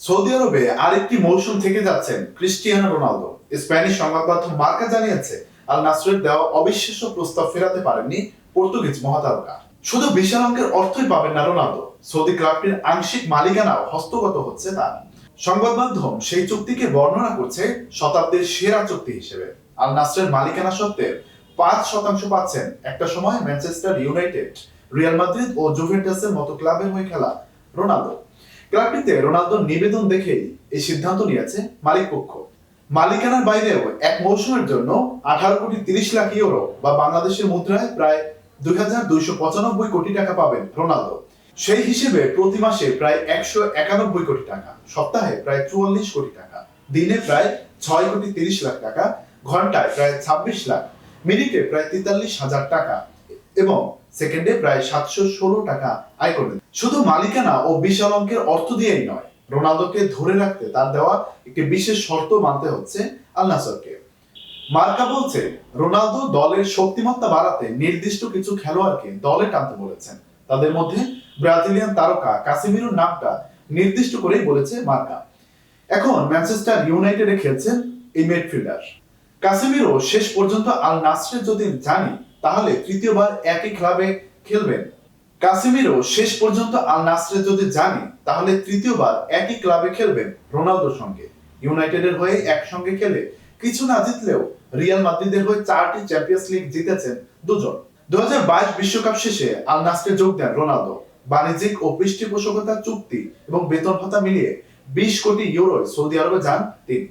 Saudi আরবে আরেকটি মৌসুম থেকে যাচ্ছেন ক্রিস্টিয়ানো রোনালদো। স্প্যানিশ সংবাদ মাধ্যম মার্কা জানিয়েছে, আল নাসরের দেওয়া অবিশ্বাস্য প্রস্তাব ফেরাতে পারেননি পর্তুগিজ মহাতারকা। শুধু বিশাল অঙ্কের অর্থই পাবেন না রোনালদো, সৌদি ক্লাবটির আংশিক মালিকানাও হস্তগত হচ্ছে তার। সংবাদ মাধ্যম সেই চুক্তিকে বর্ণনা করছে শতাব্দীর সেরা চুক্তি হিসেবে। আল নাসরের মালিকানা সত্ত্বেও 5% পাচ্ছেন একটা সময় ম্যানচেস্টার ইউনাইটেড, রিয়াল মাদ্রিদ ও জুভেন্টাসের মতো ক্লাবের হয়ে খেলা রোনালদো। ক্লাবটিতে রোনালদোর নিবেদন দেখেই এই সিদ্ধান্ত নিয়েছে মালিক পক্ষ। মালিকানার বাইরেও এক মৌসুমের জন্য 18,30,00,000 ইউরো বা বাংলাদেশের মুদ্রায় প্রায় 2,295 কোটি টাকা পাবেন রোনালদো। সেই হিসেবে প্রতি মাসে প্রায় 191 কোটি টাকা, সপ্তাহে প্রায় 44 কোটি টাকা, দিনে প্রায় 6,30,00,000 টাকা, ঘন্টায় প্রায় 26 লাখ, মিনিটে প্রায় 43,000 টাকা এবং সেকেন্ডে প্রায় 716 টাকা আয় করবেন। শুধু মালিকানা ও বিশাল অঙ্কের অর্থ দিয়েই নয়, রোনালদোকে ধরে রাখতে তার দেওয়া একটি বিশেষ শর্ত মানতে হচ্ছে আল নাসরকে। মার্কা বলছে, রোনালদো দলের শক্তিমত্তা বাড়াতে নির্দিষ্ট কিছু খেলোয়াড়কে দলে টানতে বলেছেন। তাদের মধ্যে ব্রাজিলিয়ান তারকা কাসিমিরোর নামটা নির্দিষ্ট করেই বলেছে মার্কা। এখন ম্যানচেস্টার ইউনাইটেডে খেলছেন এই মিডফিল্ডার। কাসিমিরো শেষ পর্যন্ত আল নাসরে যদি জানি তাহলে তৃতীয়বার একই ক্লাবে খেলবেন। কাসিমিরো শেষ পর্যন্ত আল নাসরে যদি জানি তাহলে তৃতীয়বার একই ক্লাবে খেলবেন রোনালদোর সঙ্গে। ইউনাইটেডের হয়ে একসঙ্গে খেলে কিছু না জিতলেও রিয়াল মাদ্রিদের হয়ে 4টি চ্যাম্পিয়ন্স লিগ জিতেছেন দুজন। 2022 বিশ্বকাপ শেষে আল নাসরে যোগ দেন রোনালদো। বাণিজ্যিক ও পৃষ্ঠপোষকতার চুক্তি এবং বেতন ভাতা মিলিয়ে 20 কোটি ইউরোয় সৌদি আরবে যান তিনি।